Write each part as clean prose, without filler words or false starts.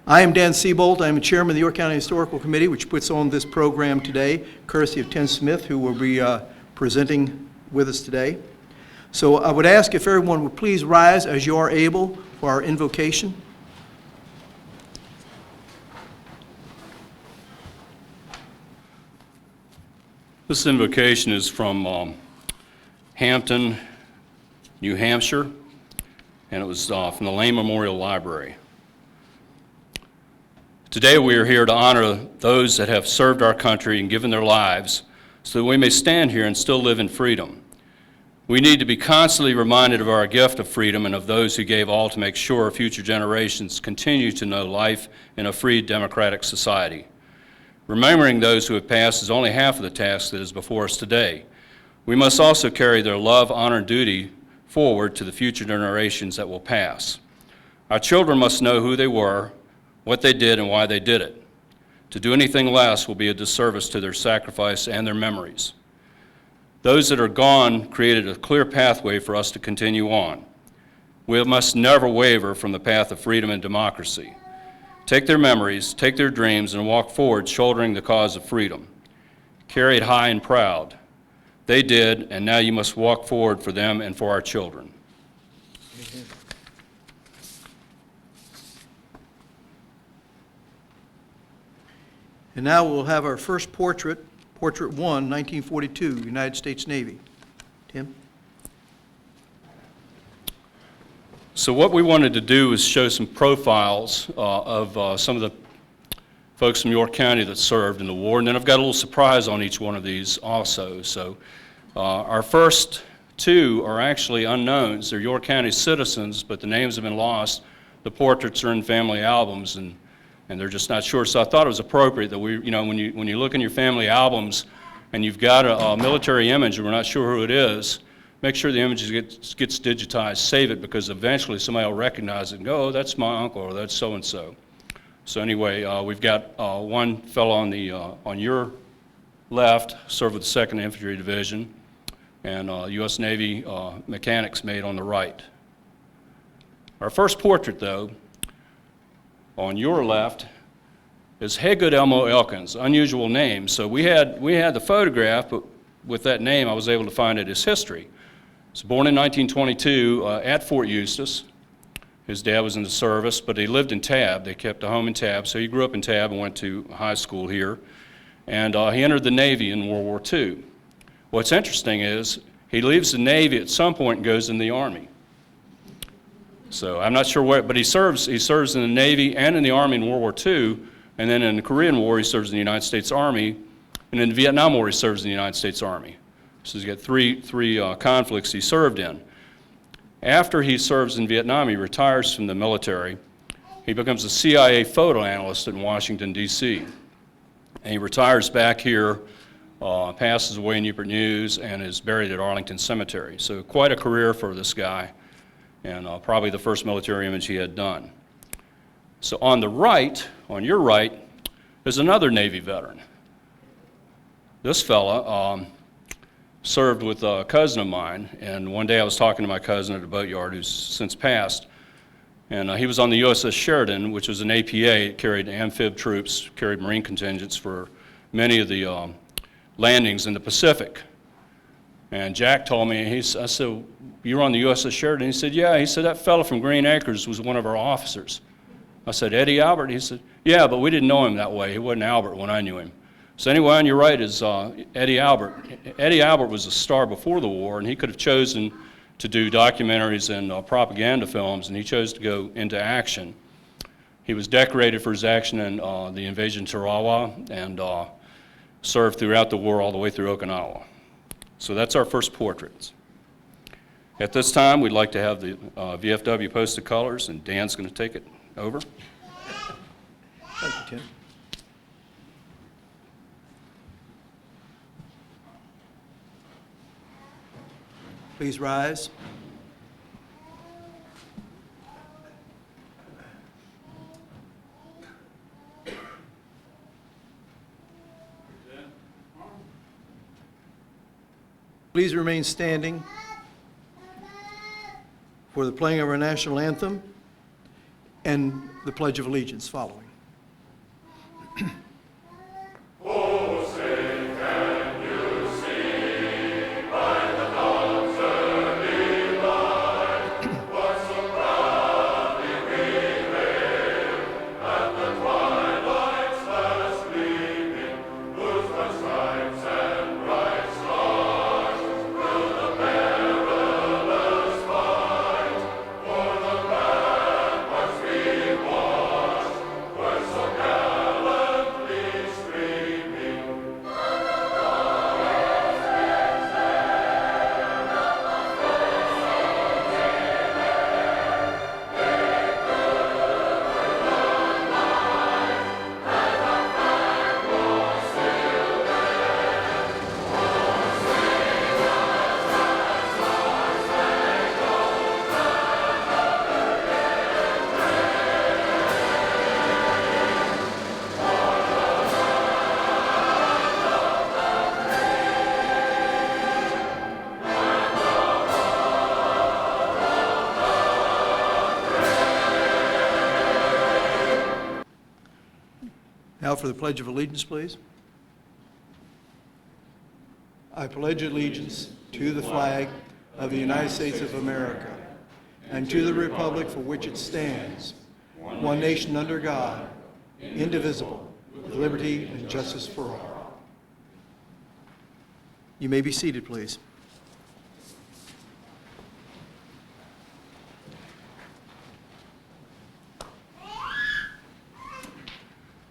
I am Dan Siebold. I am the chairman of the York County Historical Committee, which puts on this program today, courtesy of Tim Smith, who will be presenting with us today. So I would ask if everyone would please rise as you are able for our invocation. This invocation is from Hampton, New Hampshire, and it was from the Lane Memorial Library. Today we are here to honor those that have served our country and given their lives so that we may stand here and still live in freedom. We need to be constantly reminded of our gift of freedom and of those who gave all to make sure future generations continue to know life in a free democratic society. Remembering those who have passed is only half of the task that is before us today. We must also carry their love, honor, and duty forward to the future generations that will pass. Our children must know who they were, what they did, and why they did it. To do anything less will be a disservice to their sacrifice and their memories. Those that are gone created a clear pathway for us to continue on. We must never waver from the path of freedom and democracy. Take their memories, take their dreams, and walk forward shouldering the cause of freedom. Carry it high and proud. They did, and now you must walk forward for them and for our children. And now we'll have our first portrait, Portrait 1, 1942, United States Navy. Tim? So what we wanted to do is show some profiles of some of the folks from York County that served in the war, and then I've got a little surprise on each one of these also. So our first two are actually unknowns. They're York County citizens, but the names have been lost. The portraits are in family albums, and they're just not sure. So I thought it was appropriate that we, when you look in your family albums and you've got a military image and we're not sure who it is, make sure the image gets digitized, save it, because eventually somebody will recognize it and go, oh, that's my uncle, or that's so-and-so. So anyway, we've got one fellow on your left, served with the 2nd Infantry Division, and U.S. Navy mechanics mate on the right. Our first portrait, though, on your left is Haygood Elmo Elkins, unusual name. So we had the photograph, but with that name I was able to find out his history. He was born in 1922 at Fort Eustis. His dad was in the service, but he lived in Tab. They kept a home in Tab, so he grew up in Tab and went to high school here. And he entered the Navy in World War II. What's interesting is he leaves the Navy at some point and goes in the Army. So I'm not sure what, but he serves in the Navy and in the Army in World War II, and then in the Korean War he serves in the United States Army, and in the Vietnam War he serves in the United States Army. So he's got three conflicts he served in. After he serves in Vietnam, he retires from the military. He becomes a CIA photo analyst in Washington, D.C. And he retires back here, passes away in Newport News, and is buried at Arlington Cemetery. So quite a career for this guy, and probably the first military image he had done. So on the right, on your right, is another Navy veteran. This fella served with a cousin of mine, and one day I was talking to my cousin at a boatyard who's since passed, and he was on the USS Sheridan, which was an APA. It carried amphib troops, carried Marine contingents for many of the landings in the Pacific. And Jack told me, I said, you were on the USS Sheridan? He said, yeah. He said, that fellow from Green Acres was one of our officers. I said, Eddie Albert? He said, yeah, but we didn't know him that way. He wasn't Albert when I knew him. So anyway, on your right is Eddie Albert. Eddie Albert was a star before the war, and he could have chosen to do documentaries and propaganda films, and he chose to go into action. He was decorated for his action in the invasion of Tarawa, and served throughout the war all the way through Okinawa. So that's our first portraits. At this time, we'd like to have the VFW post the colors, and Dan's going to take it over. Thank you, Tim. Please rise. Please remain standing for the playing of our national anthem and the Pledge of Allegiance following. Now for the Pledge of Allegiance, please. I pledge allegiance to the flag of the United States of America and to the republic for which it stands, one nation under God, indivisible, with liberty and justice for all. You may be seated, please.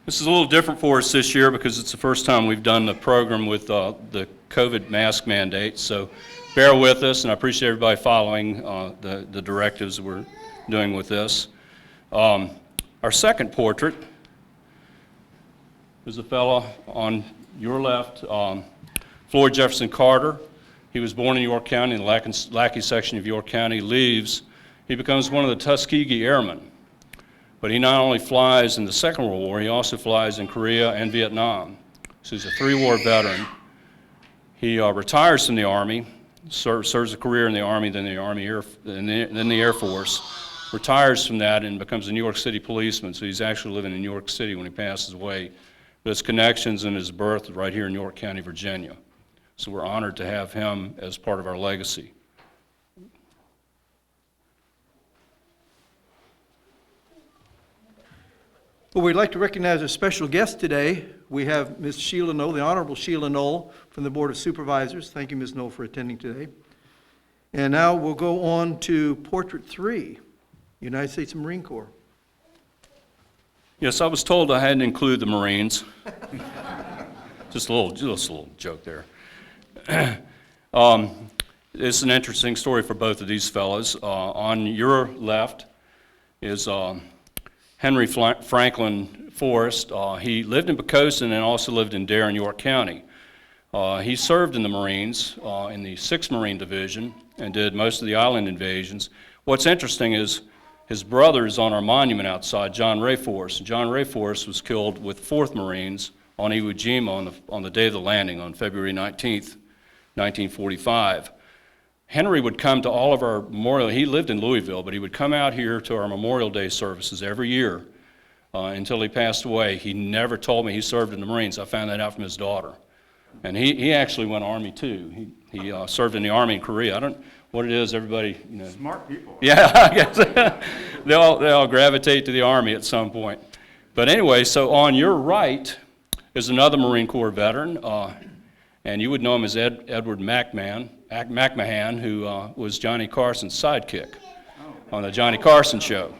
This is a little different for us this year because it's the first time we've done the program with the COVID mask mandate. So bear with us, and I appreciate everybody following the directives we're doing with this. Our second portrait is a fellow on your left, Floyd Jefferson Carter. He was born in York County, in the Lackey section of York County. Leaves, he becomes one of the Tuskegee Airmen. But he not only flies in the Second World War, he also flies in Korea and Vietnam. So he's a three-war veteran. He retires from the Army, serves a career in the Army, then the Air Force, retires from that and becomes a New York City policeman. So he's actually living in New York City when he passes away. But his connections and his birth right here in York County, Virginia. So we're honored to have him as part of our legacy. Well, we'd like to recognize a special guest today. We have Ms. Sheila Knoll, the Honorable Sheila Knoll from the Board of Supervisors. Thank you, Ms. Knoll, for attending today. And now we'll go on to Portrait 3, United States Marine Corps. Yes, I was told I hadn't include the Marines. Just a little joke there. It's an interesting story for both of these fellows. On your left is Henry Franklin Forrest. He lived in Pocosin and also lived in Dare in York County. He served in the Marines in the 6th Marine Division and did most of the island invasions. What's interesting is his brother is on our monument outside, John Ray Forrest. John Ray Forrest was killed with 4th Marines on Iwo Jima on the day of the landing on February 19th, 1945. Henry would come to all of our memorial. He lived in Louisville, but he would come out here to our Memorial Day services every year until he passed away. He never told me he served in the Marines. I found that out from his daughter. And he actually went Army too. He served in the Army in Korea. I don't know what it is, everybody, you know. Smart people. Yeah, I guess. they all gravitate to the Army at some point. But anyway, so on your right is another Marine Corps veteran, and you would know him as Edward McMahon, who was Johnny Carson's sidekick on the Johnny Carson show.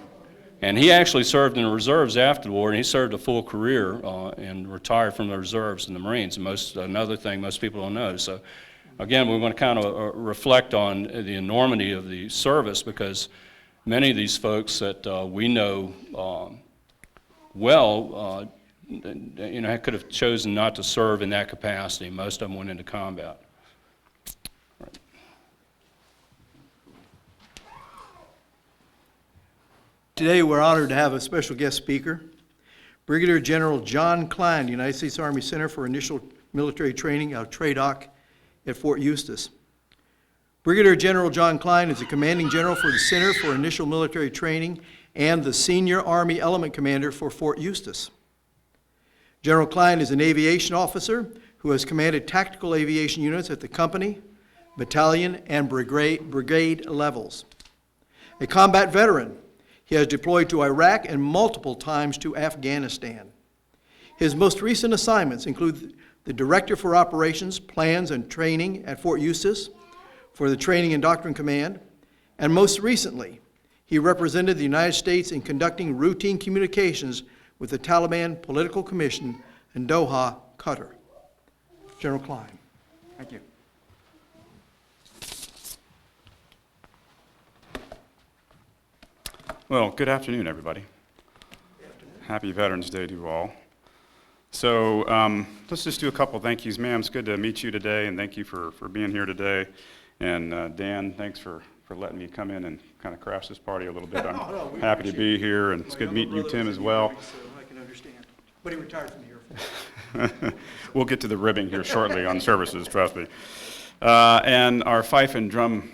And he actually served in the reserves after the war, and he served a full career and retired from the reserves in the Marines. And another thing most people don't know. So again, we want to kind of reflect on the enormity of the service, because many of these folks that we know well, could have chosen not to serve in that capacity. Most of them went into combat. Today, we're honored to have a special guest speaker, Brigadier General John Klein, United States Army Center for Initial Military Training out of TRADOC at Fort Eustis. Brigadier General John Klein is the commanding general for the Center for Initial Military Training and the Senior Army Element Commander for Fort Eustis. General Klein is an aviation officer who has commanded tactical aviation units at the company, battalion, and brigade levels. A combat veteran, he has deployed to Iraq and multiple times to Afghanistan. His most recent assignments include the Director for Operations, Plans, and Training at Fort Eustis for the Training and Doctrine Command, and most recently, he represented the United States in conducting routine communications with the Taliban Political Commission in Doha, Qatar. General Klein. Thank you. Well, good afternoon, everybody. Good afternoon. Happy Veterans Day to you all. So let's just do a couple thank yous. Ma'am, it's good to meet you today, and thank you for being here today. And Dan, thanks for letting me come in and kind of crash this party a little bit. I'm we happy to be here, and it's My good meeting you, younger Tim, brother as was in well. the Army, so I can understand. But he retired from the Air Force. We'll get to the ribbing here shortly on services, trust me. And our fife and drum,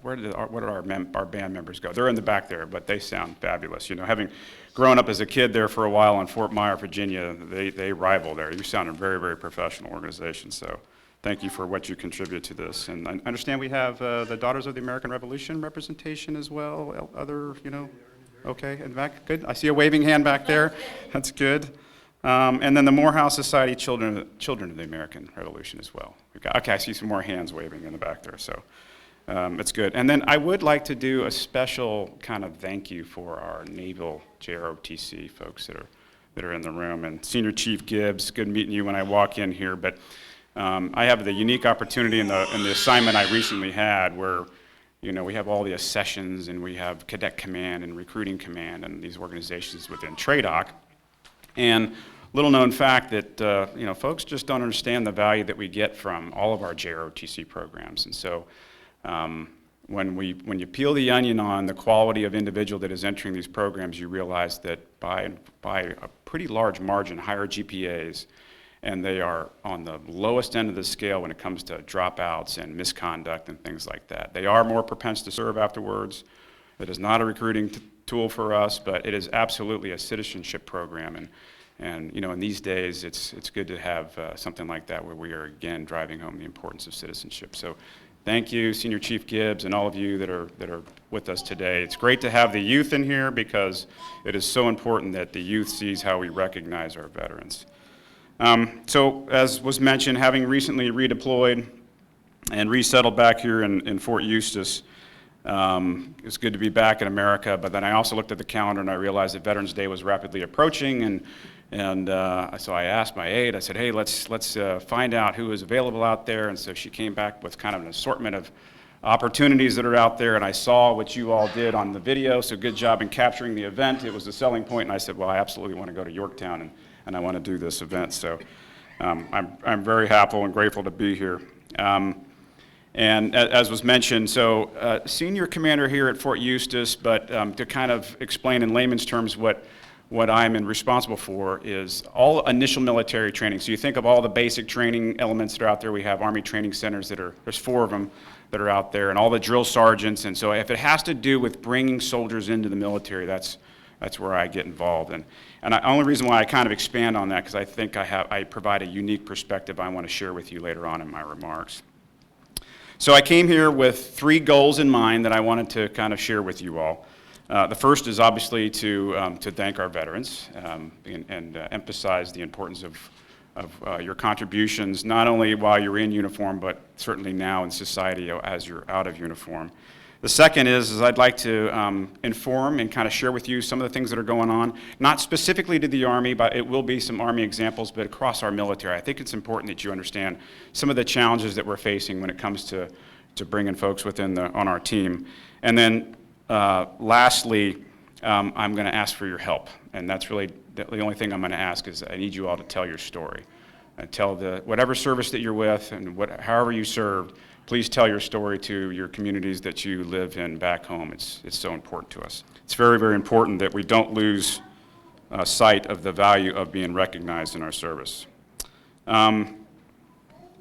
where did our band members go? They're in the back there, but they sound fabulous. You know, having grown up as a kid there for a while in Fort Myer, Virginia, they rival there. You sound a very, very professional organization, so thank you for what you contribute to this. And I understand we have the Daughters of the American Revolution representation as well, other, you know, okay, in the back, good. I see a waving hand back there, that's good. And then the Morehouse Society Children of the American Revolution as well. Okay, I see some more hands waving in the back there, so it's good. And then I would like to do a special kind of thank you for our Naval JROTC folks that are in the room. And Senior Chief Gibbs, good meeting you when I walk in here, but I have the unique opportunity in the assignment I recently had where, you know, we have all the accessions and we have Cadet Command and Recruiting Command and these organizations within TRADOC. And little known fact that, you know, folks just don't understand the value that we get from all of our JROTC programs. And so when you peel the onion on the quality of individual that is entering these programs, you realize that by a pretty large margin, higher GPAs, and they are on the lowest end of the scale when it comes to dropouts and misconduct and things like that. They are more propense to serve afterwards. It is not a recruiting tool for us, but it is absolutely a citizenship program. And you know, in these days, it's good to have something like that where we are, again, driving home the importance of citizenship. So thank you, Senior Chief Gibbs, and all of you that are with us today. It's great to have the youth in here because it is so important that the youth sees how we recognize our veterans. So as was mentioned, having recently redeployed and resettled back here in Fort Eustis, it's good to be back in America, but then I also looked at the calendar and I realized that Veterans Day was rapidly approaching, and so I asked my aide, I said, hey, let's find out who is available out there, and so she came back with kind of an assortment of opportunities that are out there, and I saw what you all did on the video, so good job in capturing the event. It was a selling point, and I said, well, I absolutely want to go to Yorktown, and I want to do this event, so I'm very happy and grateful to be here. And as was mentioned, so senior commander here at Fort Eustis, but to kind of explain in layman's terms what I'm responsible for is all initial military training. So you think of all the basic training elements that are out there. We have Army training centers there's 4 of them that are out there, and all the drill sergeants. And so if it has to do with bringing soldiers into the military, that's where I get involved. And the only reason why I kind of expand on that, because I think I provide a unique perspective I want to share with you later on in my remarks. So I came here with 3 goals in mind that I wanted to kind of share with you all. The first is obviously to thank our veterans and emphasize the importance of your contributions, not only while you're in uniform, but certainly now in society as you're out of uniform. The second is I'd like to inform and kind of share with you some of the things that are going on, not specifically to the Army, but it will be some Army examples, but across our military. I think it's important that you understand some of the challenges that we're facing when it comes to bringing folks on our team. And then lastly, I'm going to ask for your help, and that's really the only thing I'm going to ask is I need you all to tell your story. Tell whatever service that you're with and however you served, please tell your story to your communities that you live in back home. It's so important to us. It's very, very important that we don't lose sight of the value of being recognized in our service.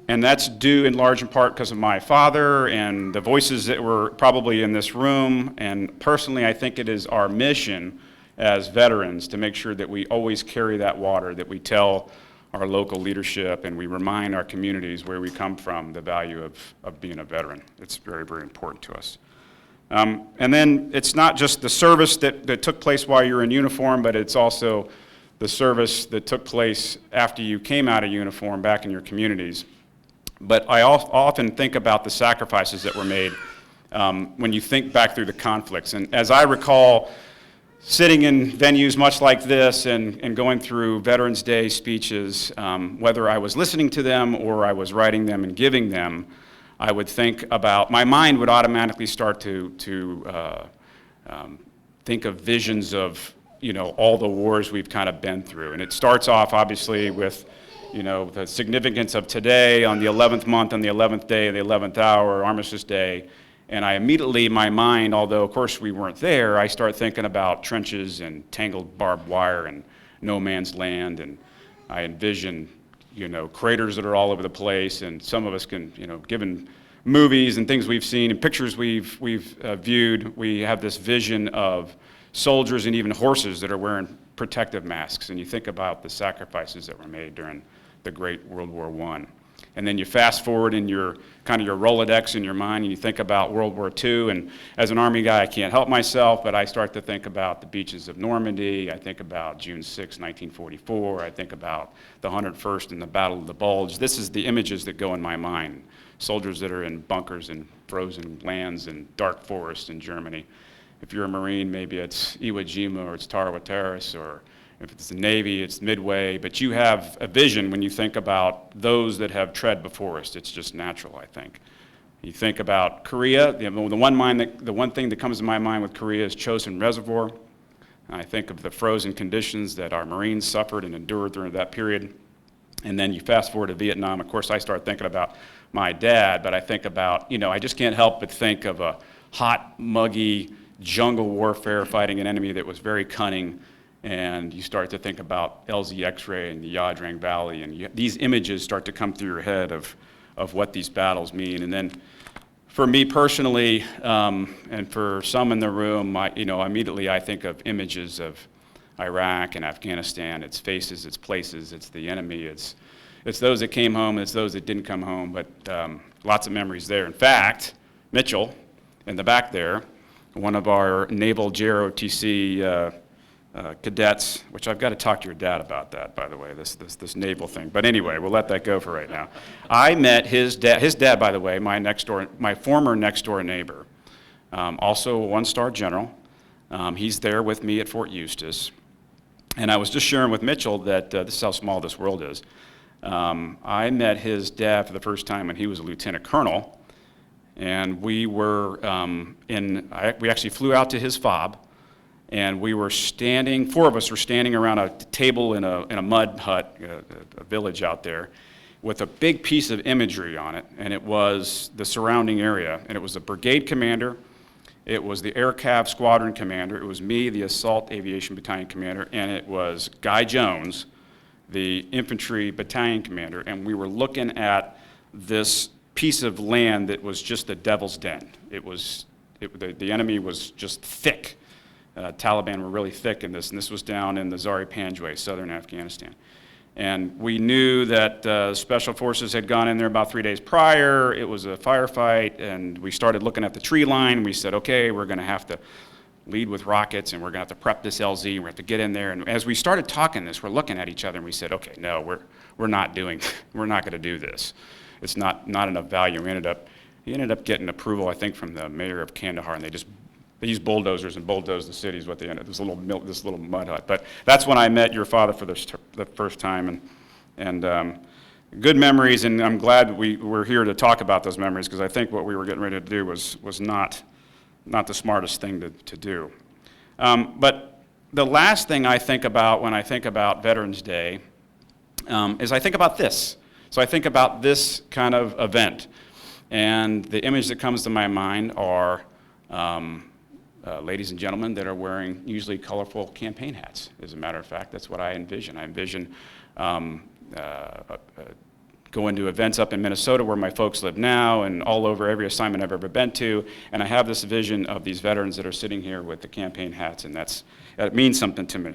And that's due in large in part because of my father and the voices that were probably in this room. And personally, I think it is our mission as veterans to make sure that we always carry that water, that we tell our local leadership and we remind our communities where we come from the value of being a veteran. It's very, very important to us. And then it's not just the service that took place while you're in uniform, but it's also the service that took place after you came out of uniform back in your communities. But I often think about the sacrifices that were made when you think back through the conflicts. And as I recall, sitting in venues much like this and going through Veterans Day speeches, whether I was listening to them or I was writing them and giving them, I would think about, my mind would automatically start to think of visions of, all the wars we've kind of been through. And it starts off, obviously, with the significance of today on the 11th month, on the 11th day, the 11th hour, Armistice Day. And I immediately, my mind, although of course we weren't there, I start thinking about trenches and tangled barbed wire and no man's land. And I envision, craters that are all over the place. And some of us can, given movies and things we've seen and pictures we've viewed, we have this vision of soldiers and even horses that are wearing protective masks. And you think about the sacrifices that were made during the Great World War I. And then you fast forward in your Rolodex in your mind, and you think about World War II. And as an Army guy, I can't help myself, but I start to think about the beaches of Normandy. I think about June 6, 1944. I think about the 101st and the Battle of the Bulge. This is the images that go in my mind. Soldiers that are in bunkers in frozen lands and dark forests in Germany. If you're a Marine, maybe it's Iwo Jima or it's Tarawa Terrace, or if it's the Navy, it's Midway. But you have a vision when you think about those that have tread before us. It's just natural, I think. You think about Korea. The one thing that comes to my mind with Korea is Chosin Reservoir. I think of the frozen conditions that our Marines suffered and endured during that period. And then you fast forward to Vietnam. Of course, I start thinking about my dad, but I think about, I just can't help but think of a hot, muggy jungle warfare fighting an enemy that was very cunning. And you start to think about LZ X-ray and the Yadrang Valley, and these images start to come through your head of what these battles mean. And then for me personally, and for some in the room, immediately I think of images of Iraq and Afghanistan, its faces, its places, it's the enemy, it's those that came home, it's those that didn't come home, but lots of memories there. In fact, Mitchell, in the back there, one of our Naval JROTC cadets, which I've got to talk to your dad about that, by the way, this naval thing. But anyway, we'll let that go for right now. I met his dad, by the way, my former next-door neighbor, also a one-star general. He's there with me at Fort Eustis. And I was just sharing with Mitchell that this is how small this world is. I met his dad for the first time when he was a lieutenant colonel. And we were we actually flew out to his fob. And we were standing, 4 of us were standing around a table in a mud hut, a village out there, with a big piece of imagery on it, and it was the surrounding area. And it was the brigade commander, it was the Air Cav squadron commander, it was me, the assault aviation battalion commander, and it was Guy Jones, the infantry battalion commander. And we were looking at this piece of land that was just the devil's den. The enemy was just thick. Taliban were really thick in this, and this was down in the Zari Panjwai, southern Afghanistan. And we knew that Special Forces had gone in there about 3 days prior. It was a firefight, and we started looking at the tree line. We said, okay, we're going to have to lead with rockets, and we're going to have to prep this LZ, and we're going to have to get in there. And as we started talking this, we're looking at each other, and we said, okay, no, we're not going to do this. It's not enough value. He ended up getting approval, I think, from the mayor of Kandahar, and they used bulldozers and bulldozed the cities with this little mud hut. But that's when I met your father for the first time, and good memories. And I'm glad we're here to talk about those memories, because I think what we were getting ready to do was not the smartest thing to do. But the last thing I think about when I think about Veterans Day is I think about this. So I think about this kind of event, and the image that comes to my mind are ladies and gentlemen that are wearing usually colorful campaign hats. As a matter of fact, that's what I envision. I envision going to events up in Minnesota where my folks live now and all over every assignment I've ever been to, and I have this vision of these veterans that are sitting here with the campaign hats, and that means something to me.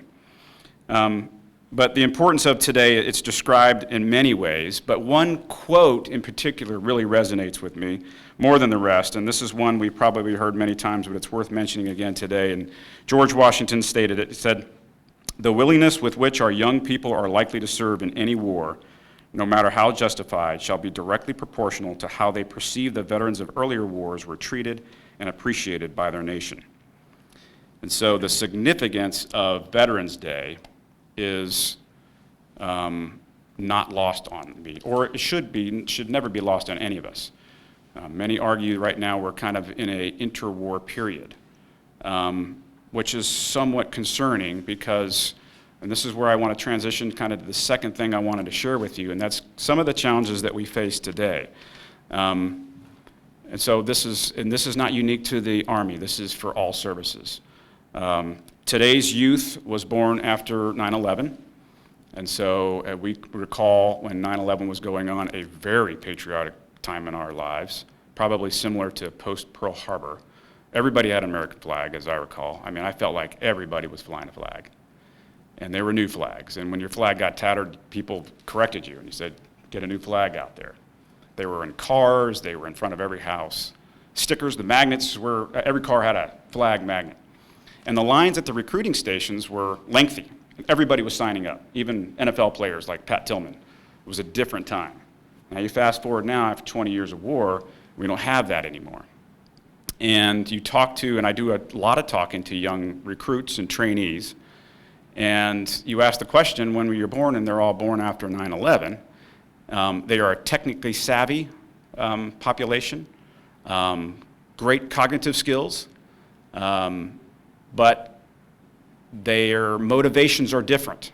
But the importance of today, it's described in many ways, but one quote in particular really resonates with me more than the rest, and this is one we've probably heard many times, but it's worth mentioning again today. And George Washington stated it. He said, "The willingness with which our young people are likely to serve in any war, no matter how justified, shall be directly proportional to how they perceive the veterans of earlier wars were treated and appreciated by their nation." And so the significance of Veterans Day is not lost on me, or it should never be lost on any of us. Many argue right now we're kind of in an interwar period, which is somewhat concerning because, and this is where I want to transition kind of to the second thing I wanted to share with you, and that's some of the challenges that we face today. And so this is not unique to the Army. This is for all services. Today's youth was born after 9/11, and so we recall when 9/11 was going on, a very patriotic time in our lives, probably similar to post-Pearl Harbor. Everybody had an American flag, as I recall. I mean, I felt like everybody was flying a flag, and there were new flags, and when your flag got tattered, people corrected you, and you said, get a new flag out there. They were in cars, they were in front of every house. Stickers, the magnets were, every car had a flag magnet. And the lines at the recruiting stations were lengthy. Everybody was signing up, even NFL players like Pat Tillman. It was a different time. Now you fast forward now, after 20 years of war, we don't have that anymore. And you talk to, and I do a lot of talking to young recruits and trainees, and you ask the question, when were you born? And they're all born after 9/11. They are a technically savvy population, great cognitive skills, but their motivations are different.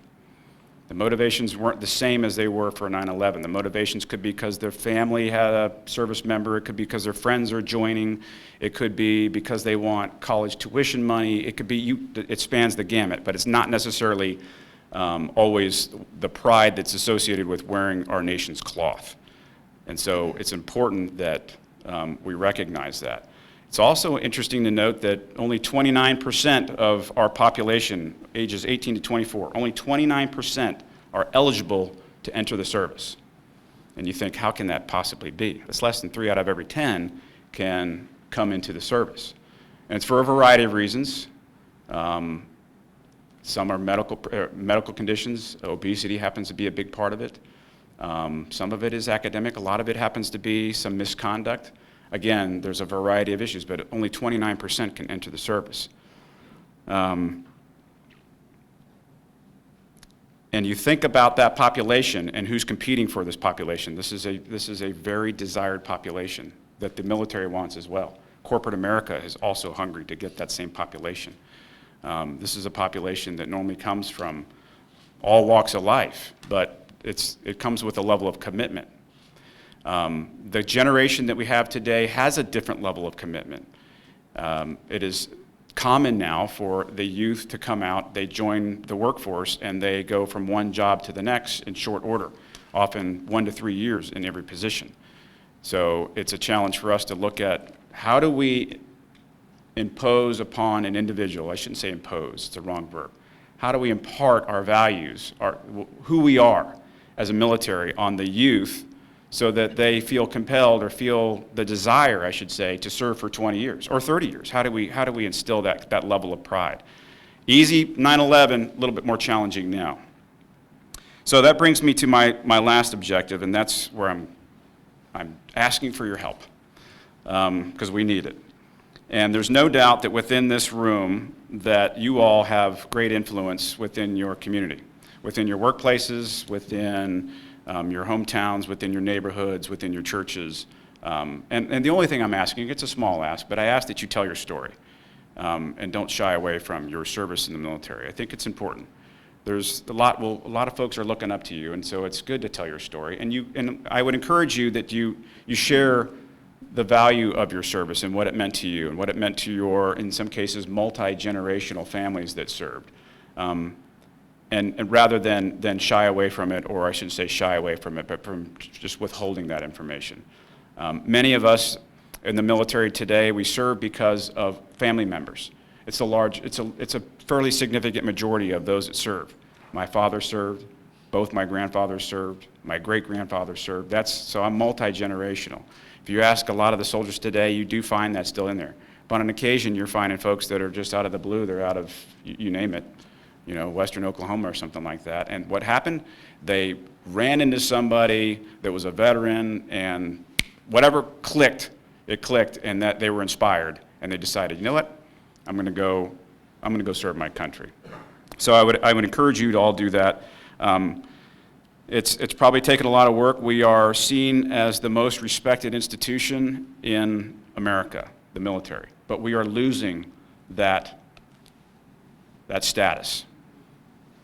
The motivations weren't the same as they were for 9/11. The motivations could be because their family had a service member. It could be because their friends are joining. It could be because they want college tuition money. It could be, it spans the gamut, but it's not necessarily always the pride that's associated with wearing our nation's cloth. And so it's important that we recognize that. It's also interesting to note that only 29% of our population, ages 18 to 24, only 29% are eligible to enter the service. And you think, how can that possibly be? It's less than 3 out of every 10 can come into the service. And it's for a variety of reasons. Some are medical conditions. Obesity happens to be a big part of it. Some of it is academic. A lot of it happens to be some misconduct. Again, there's a variety of issues, but only 29% can enter the service. And you think about that population and who's competing for this population. This is a very desired population that the military wants as well. Corporate America is also hungry to get that same population. This is a population that normally comes from all walks of life, but it comes with a level of commitment. The generation that we have today has a different level of commitment. It is common now for the youth to come out, they join the workforce, and they go from one job to the next in short order, often 1 to 3 years in every position. So it's a challenge for us to look at how do we impose upon an individual, I shouldn't say impose, it's the wrong verb. How do we impart our values, who we are as a military on the youth so that they feel compelled or feel the desire, I should say, to serve for 20 years or 30 years? How do we instill that level of pride? Easy, 9/11, a little bit more challenging now. So that brings me to my last objective, and that's where I'm asking for your help, because we need it. And there's no doubt that within this room that you all have great influence within your community, within your workplaces, within your hometowns, within your neighborhoods, within your churches. And the only thing I'm asking, it's a small ask, but I ask that you tell your story and don't shy away from your service in the military. I think it's important. There's a lot of folks are looking up to you, and so it's good to tell your story. And I would encourage you that you share the value of your service and what it meant to you and what it meant to your, in some cases, multi-generational families that served. and rather than shy away from it, or I shouldn't say shy away from it, but from just withholding that information. Many of us in the military today, we serve because of family members. It's a fairly significant majority of those that serve. My father served, both my grandfathers served, my great-grandfather served. So I'm multi-generational. If you ask a lot of the soldiers today, you do find that still in there. But on occasion, you're finding folks that are just out of the blue. They're out of, you name it, Western Oklahoma or something like that. And what happened? They ran into somebody that was a veteran, and whatever clicked, it clicked, and that they were inspired, and they decided, you know what? I'm going to go serve my country. So I would encourage you to all do that. It's probably taken a lot of work. We are seen as the most respected institution in America, the military, but we are losing that status.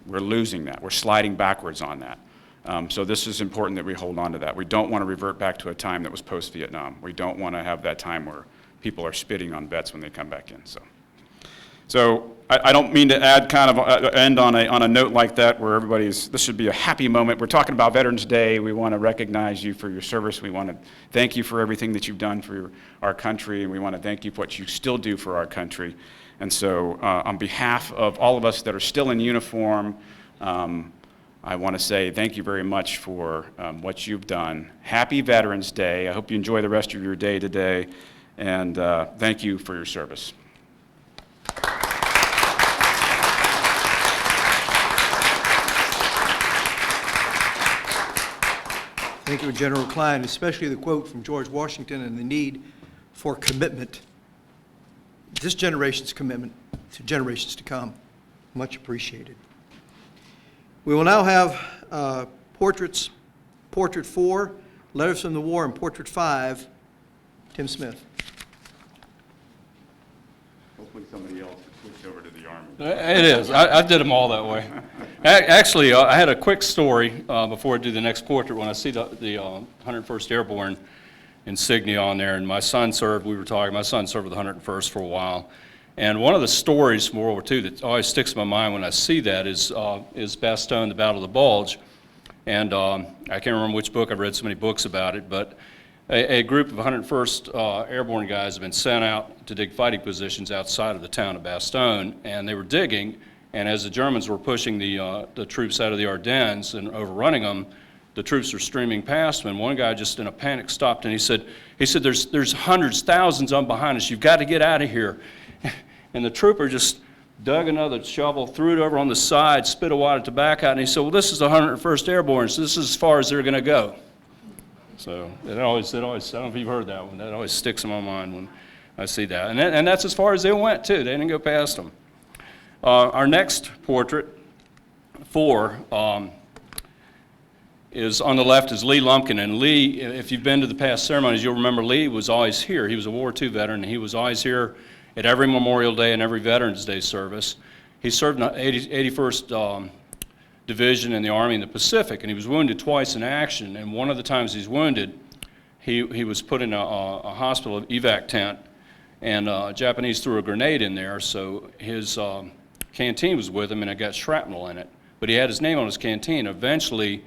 We're losing that. We're sliding backwards on that. So this is important that we hold on to that. We don't want to revert back to a time that was post-Vietnam. We don't want to have that time where people are spitting on vets when they come back in. So I don't mean to add end on a note like that where this should be a happy moment. We're talking about Veterans Day. We want to recognize you for your service. We want to thank you for everything that you've done for our country, and we want to thank you for what you still do for our country. And so on behalf of all of us that are still in uniform, I want to say thank you very much for what you've done. Happy Veterans Day. I hope you enjoy the rest of your day today, and thank you for your service. Thank you, General Klein, especially the quote from George Washington and the need for commitment. This generation's commitment to generations to come. Much appreciated. We will now have portraits. Portrait 4, Letters from the War, and Portrait 5, Tim Smith. Hopefully somebody else switched over to the Army. It is. I did them all that way. Actually, I had a quick story before I do the next portrait. When I see the 101st Airborne insignia on there, and my son served, my son served with the 101st for a while. And one of the stories from World War II that always sticks in my mind when I see that is Bastogne, the Battle of the Bulge. And I can't remember which book, I've read so many books about it, but a group of 101st Airborne guys have been sent out to dig fighting positions outside of the town of Bastogne, and they were digging, and as the Germans were pushing the troops out of the Ardennes and overrunning them, the troops were streaming past them, and one guy just in a panic stopped, and he said, there's hundreds, thousands of them behind us, you've got to get out of here. And the trooper just dug another shovel, threw it over on the side, spit a wad of tobacco out, and he said, well, this is the 101st Airborne, so this is as far as they're going to go. So it always, I don't know if you've heard that one, that always sticks in my mind when I see that. And that's as far as they went, too. They didn't go past them. Our next portrait, 4, is on the left is Lee Lumpkin. And Lee, if you've been to the past ceremonies, you'll remember Lee was always here. He was a World War II veteran, and he was always here at every Memorial Day and every Veterans Day service. He served in the 81st Division in the Army in the Pacific, and he was wounded twice in action. And one of the times he's wounded, he was put in a hospital evac tent, and Japanese threw a grenade in there, so his canteen was with him, and it got shrapnel in it. But he had his name on his canteen. Eventually,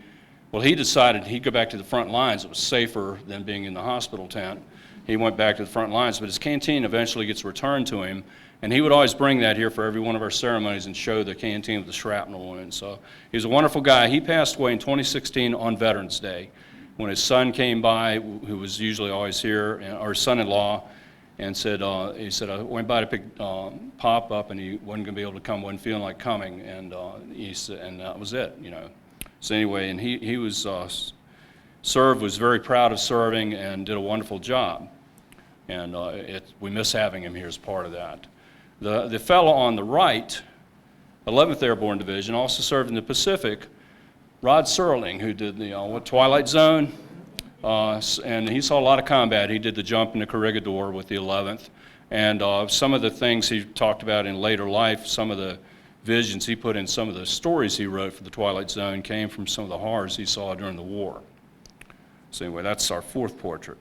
he decided he'd go back to the front lines. It was safer than being in the hospital tent. He went back to the front lines, but his canteen eventually gets returned to him, and he would always bring that here for every one of our ceremonies and show the canteen with the shrapnel wound. So he's a wonderful guy. He passed away in 2016 on Veterans Day when his son came by, who was usually always here, or his son-in-law, and said, he said, I went by to pick Pop up, and he wasn't going to be able to come, wasn't feeling like coming, and he said, and that was it, So anyway, and he was was very proud of serving and did a wonderful job. And we miss having him here as part of that. The fellow on the right, 11th Airborne Division, also served in the Pacific, Rod Serling, who did the Twilight Zone, and he saw a lot of combat. He did the jump in the Corregidor with the 11th, and some of the things he talked about in later life, some of the visions he put in, some of the stories he wrote for the Twilight Zone came from some of the horrors he saw during the war. So anyway, that's our 4th portrait.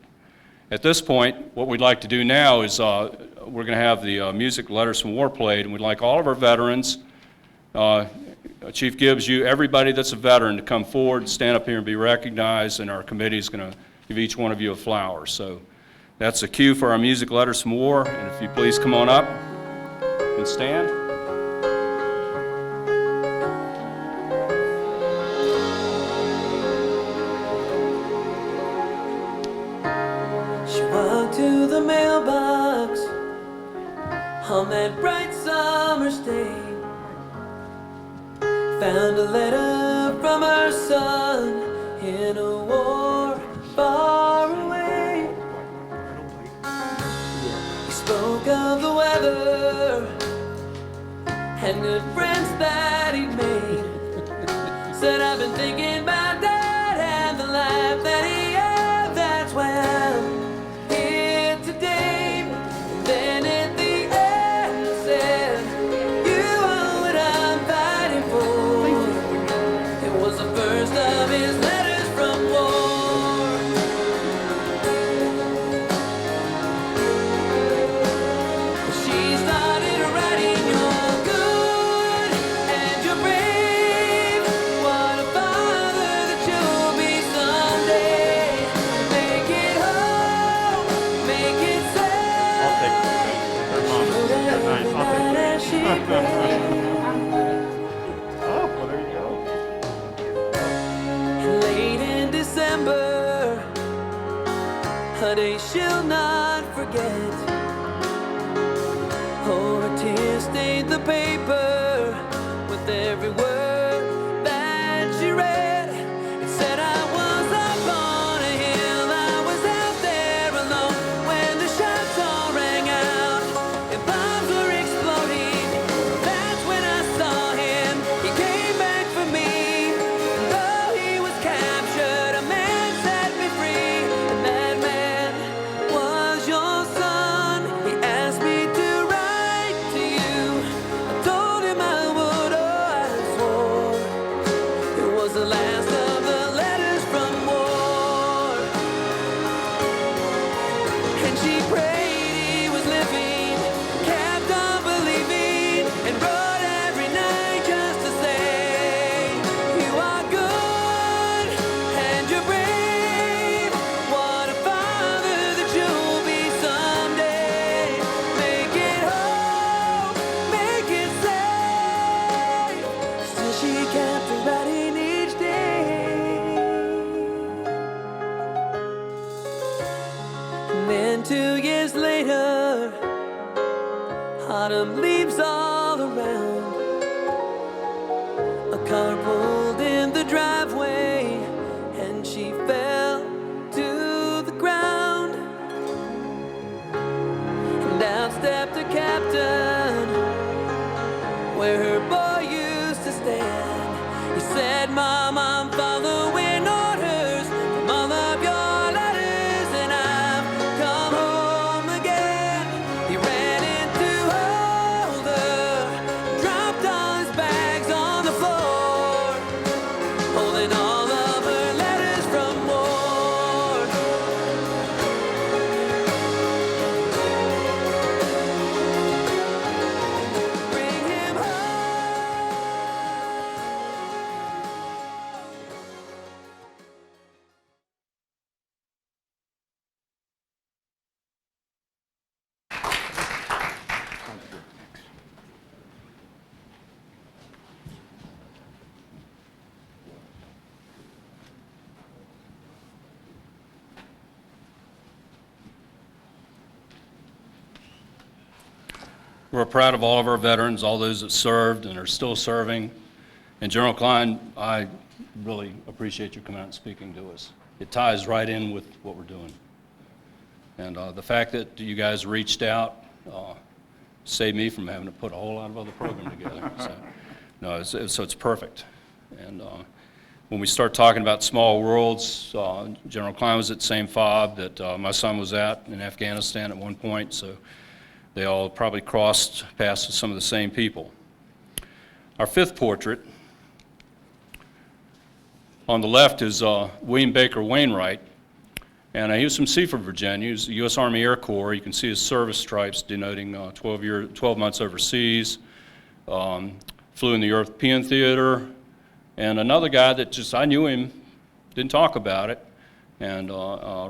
At this point, what we'd like to do now is we're going to have the music Letters from War played, and we'd like all of our veterans, Chief gives you, everybody that's a veteran, to come forward, stand up here and be recognized, and our committee is going to give each one of you a flower. So that's a cue for our music letters from war, and if you please come on up and stand. She walked to the mailbox on that bright summer's day, found a letter from her son in a war far away. He spoke of the weather and good friends that he'd made. Said, I've been thinking about Dad and the life that he had. That's why I'm here today. And then at the end said, you are what I'm fighting for. It was the first of his letters from war. She started writing, you're good and you're brave. What a father that you'll be someday. Make it home, make it safe. I'll take it. Every night as she prayed. Oh, well, there you go. Late in December, a day she'll not forget. Oh, her tears stained the paper with every word that she read. It said, I was up on a hill, I was out there alone when the shots all rang out and bombs were exploding. That's when I saw him. He came back for me. And though he was captured, a man set me free. And that man was your son. He asked me to write to you. I told him I would, oh, I swore. It was the last of the letters from war. And she prayed he was living, kept on believing, and wrote every night just to say, you are good and you're brave. What a father that you'll be someday. Make it home, make it safe. Still she kept writing each day. And then 2 years later, autumn leaves all around. A car pulled in the driveway and she fell to the ground. And out stepped a captain where her boy used to stand. He said, Mom, I'm following orders from all of your letters, and I've come home again. He ran in to hold her, dropped all his bags on the floor, holding all of her letters from war. Bring him home. We're proud of all of our veterans, all those that served and are still serving. And General Klein, I really appreciate you coming out and speaking to us. It ties right in with what we're doing. And the fact that you guys reached out saved me from having to put a whole lot of other program together. So it's perfect. And when we start talking about small worlds, General Klein was at the same FOB that my son was at in Afghanistan at one point, so they all probably crossed paths with some of the same people. Our fifth portrait on the left is William Baker Wainwright, and he was from Seaford, Virginia. He was the U.S. Army Air Corps. You can see his service stripes denoting 12 months overseas, flew in the European theater, and another guy that just, I knew him, didn't talk about it, and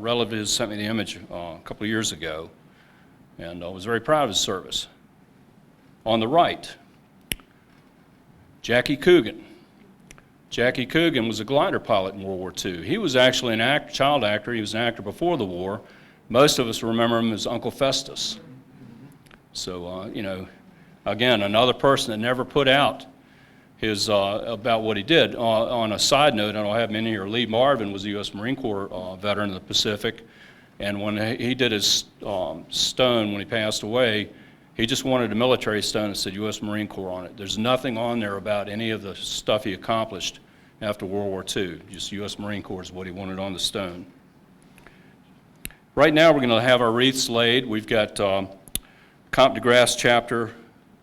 relatives sent me the image a couple of years ago, and I was very proud of his service. On the right, Jackie Coogan. Jackie Coogan was a glider pilot in World War II. He was actually an child actor. He was an actor before the war. Most of us remember him as Uncle Festus. So, you know, again, another person that never put out his, about what he did. On a side note, I don't have many here, Lee Marvin was a U.S. Marine Corps veteran of the Pacific, and when he did his stone when he passed away, he just wanted a military stone that said U.S. Marine Corps on it. There's nothing on there about any of the stuff he accomplished after World War II. Just U.S. Marine Corps is what he wanted on the stone. Right now we're going to have our wreaths laid. We've got Comte de Grasse chapter,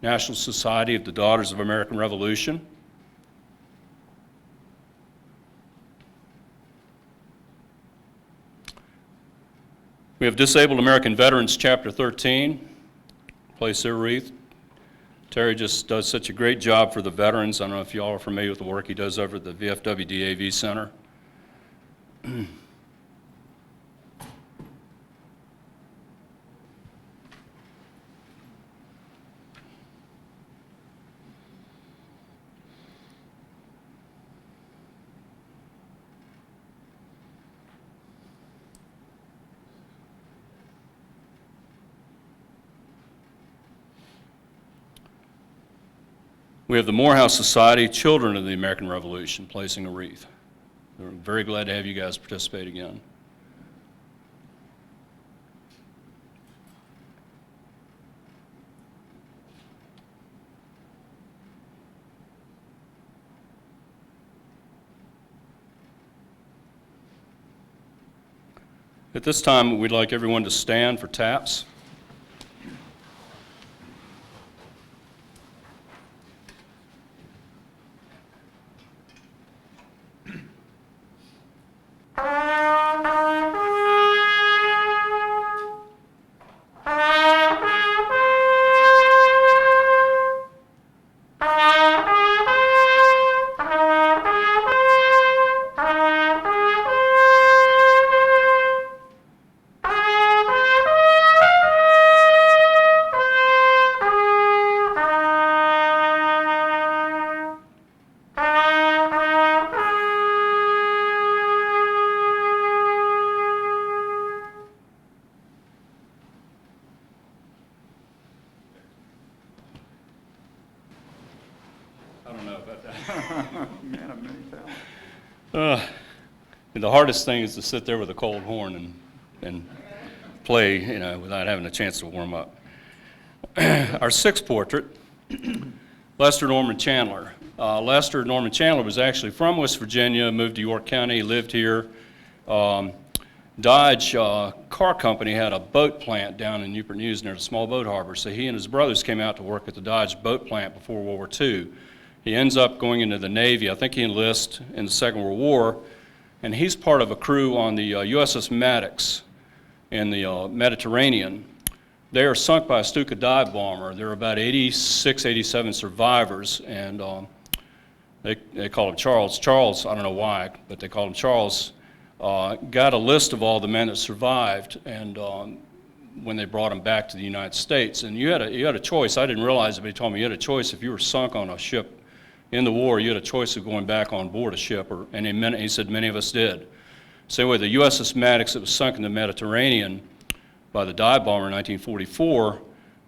National Society of the Daughters of American Revolution. We have Disabled American Veterans chapter 13. Place their wreath. Terry just does such a great job for the veterans. I don't know if you all are familiar with the work he does over at the VFW DAV Center. We have the Morehouse Society, Children of the American Revolution, placing a wreath. We're very glad to have you guys participate again. At this time, we'd like everyone to stand for taps. I don't know about that. Man of many talents. The hardest thing is to sit there with a cold horn and play, you know, without having a chance to warm up. Our sixth portrait, Lester Norman Chandler. Lester Norman Chandler was actually from West Virginia, moved to York County, lived here. Dodge Car Company had a boat plant down in Newport News near the small boat harbor, so he and his brothers came out to work at the Dodge boat plant before World War II. He ends up going into the Navy. I think he enlists in the Second World War, and he's part of a crew on the USS Maddox in the Mediterranean. They are sunk by a Stuka dive bomber. There are about 86, 87 survivors, and they call him Charles. Charles, I don't know why, but they call him Charles, got a list of all the men that survived, and when they brought him back to the United States. And you had a choice. I didn't realize it, but he told me you had a choice. If you were sunk on a ship in the war, you had a choice of going back on board a ship, and he said many of us did. Same way, the USS Maddox that was sunk in the Mediterranean by the dive bomber in 1944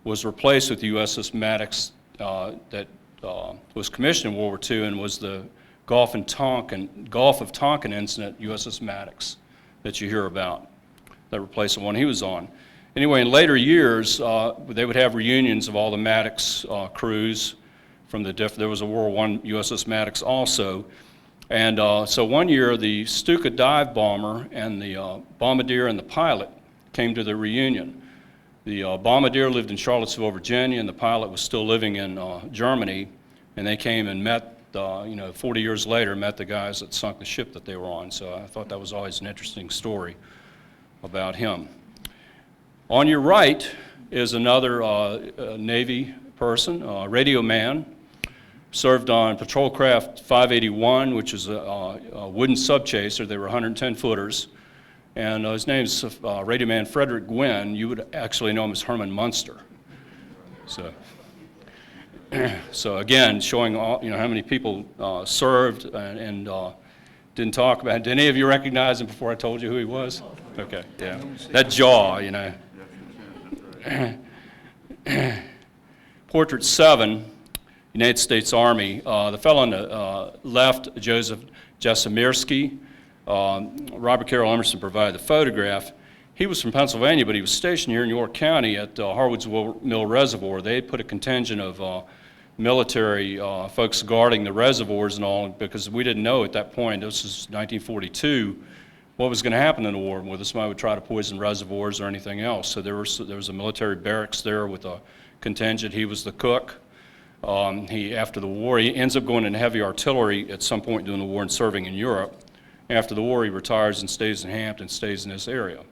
was replaced with the USS Maddox that was commissioned in World War II and was the Gulf of Tonkin incident, USS Maddox, that you hear about, that replaced the one he was on. Anyway, in later years, they would have reunions of all the Maddox crews from there was a World War I USS Maddox also. And so one year, the Stuka dive bomber and the bombardier and the pilot came to the reunion. The bombardier lived in Charlottesville, Virginia, and the pilot was still living in Germany. And they came and met, 40 years later, met the guys that sunk the ship that they were on. So I thought that was always an interesting story about him. On your right is another Navy person, radio man, served on Patrol Craft 581, which is a wooden subchaser. They were 110-footers. And his name's Radio Man Frederick Gwynn. You would actually know him as Herman Munster. So again, showing all, how many people served and didn't talk about it. Did any of you recognize him before I told you who he was? Okay, yeah. That jaw, Portrait 7, United States Army. The fellow on the left, Joseph Jasimirsky. Robert Carroll Emerson provided the photograph. He was from Pennsylvania, but he was stationed here in York County at Harwood's Mill Reservoir. They had put a contingent of military folks guarding the reservoirs and all, because we didn't know at that point, this is 1942, what was going to happen in the war, whether somebody would try to poison reservoirs or anything else. So there was a military barracks there with a contingent. He was the cook. After the war, he ends up going into heavy artillery at some point during the war and serving in Europe. After the war, he retires and stays in Hampton, stays in this area.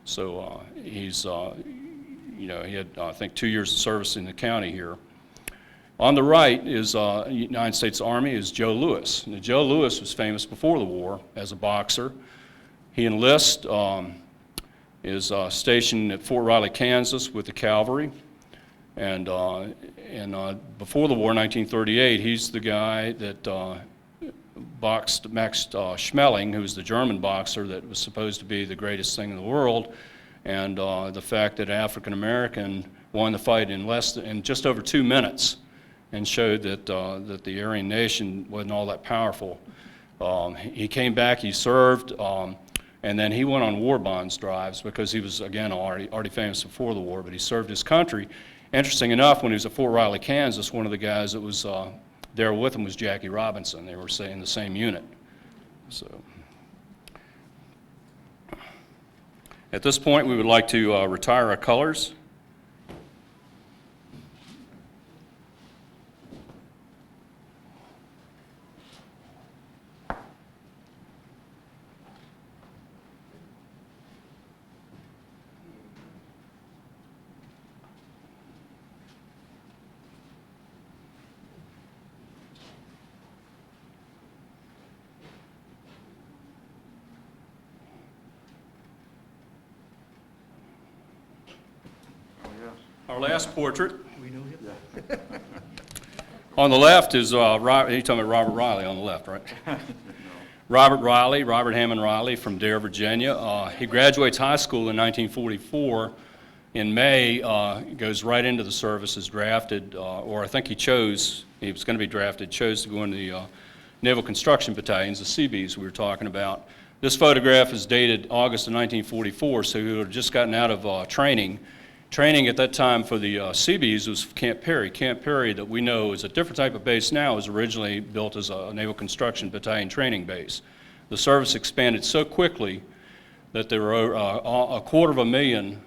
So he's, he had, I think, 2 years of service in the county here. On the right is United States Army is Joe Louis. Now, Joe Louis was famous before the war as a boxer. He enlists, is stationed at Fort Riley, Kansas with the cavalry. And before the war, 1938, he's the guy that boxed Max Schmeling, who was the German boxer that was supposed to be the greatest thing in the world. And the fact that an African American won the fight in just over 2 minutes, and showed that the Aryan nation wasn't all that powerful. He came back, he served, and then he went on war bonds drives because he was, again, already famous before the war, but he served his country. Interesting enough, when he was at Fort Riley, Kansas, one of the guys that was there with him was Jackie Robinson. They were in the same unit. So, at this point, we would like to retire our colors. Our last portrait. We know him? On the left is, you're talking about Robert Riley on the left, right? Robert Hammond Riley from Dare, Virginia. He graduates high school in 1944. In May, goes right into the service, is drafted, or I think he was going to be drafted, chose to go into the Naval Construction Battalions, the Seabees we were talking about. This photograph is dated August of 1944, so he had just gotten out of training. Training at that time for the Seabees was Camp Perry. Camp Perry, that we know is a different type of base now, was originally built as a Naval Construction Battalion training base. The service expanded so quickly that there were 250,000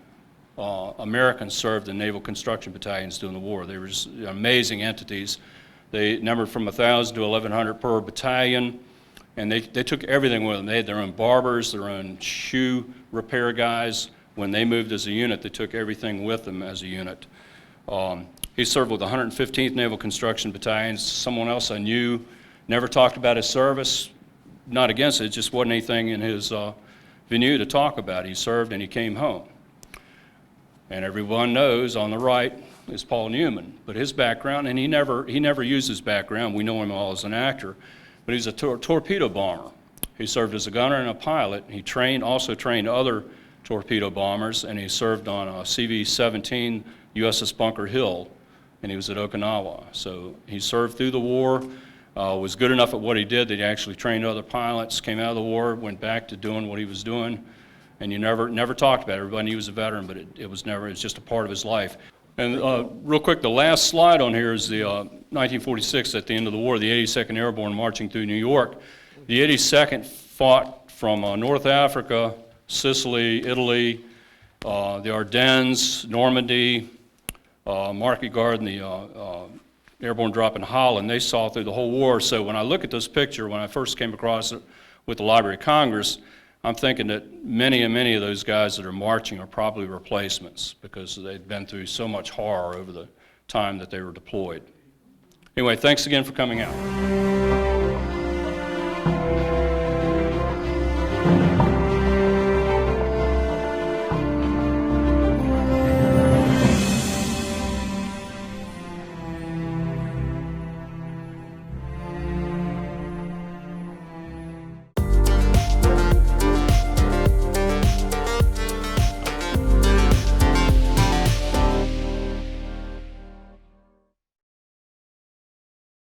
Americans served in Naval Construction Battalions during the war. They were just amazing entities. They numbered from 1,000 to 1,100 per battalion, and they took everything with them. They had their own barbers, their own shoe repair guys. When they moved as a unit, they took everything with them as a unit. He served with the 115th Naval Construction Battalion. Someone else I knew never talked about his service. Not against it, just wasn't anything in his venue to talk about. He served and he came home. And everyone knows on the right is Paul Newman. But his background, and he never used his background. We know him all as an actor. But he's a torpedo bomber. He served as a gunner and a pilot. He also trained other torpedo bombers, and he served on CV-17 USS Bunker Hill, and he was at Okinawa. So he served through the war, was good enough at what he did that he actually trained other pilots, came out of the war, went back to doing what he was doing, and you never talked about it. Everybody knew he was a veteran, but it was just a part of his life. And real quick, the last slide on here is the 1946, at the end of the war, the 82nd Airborne marching through New York. The 82nd fought from North Africa, Sicily, Italy, the Ardennes, Normandy, Market Garden, the airborne drop in Holland. They saw through the whole war. So when I look at this picture, when I first came across it with the Library of Congress, I'm thinking that many of those guys that are marching are probably replacements because they've been through so much horror over the time that they were deployed. Anyway, thanks again for coming out.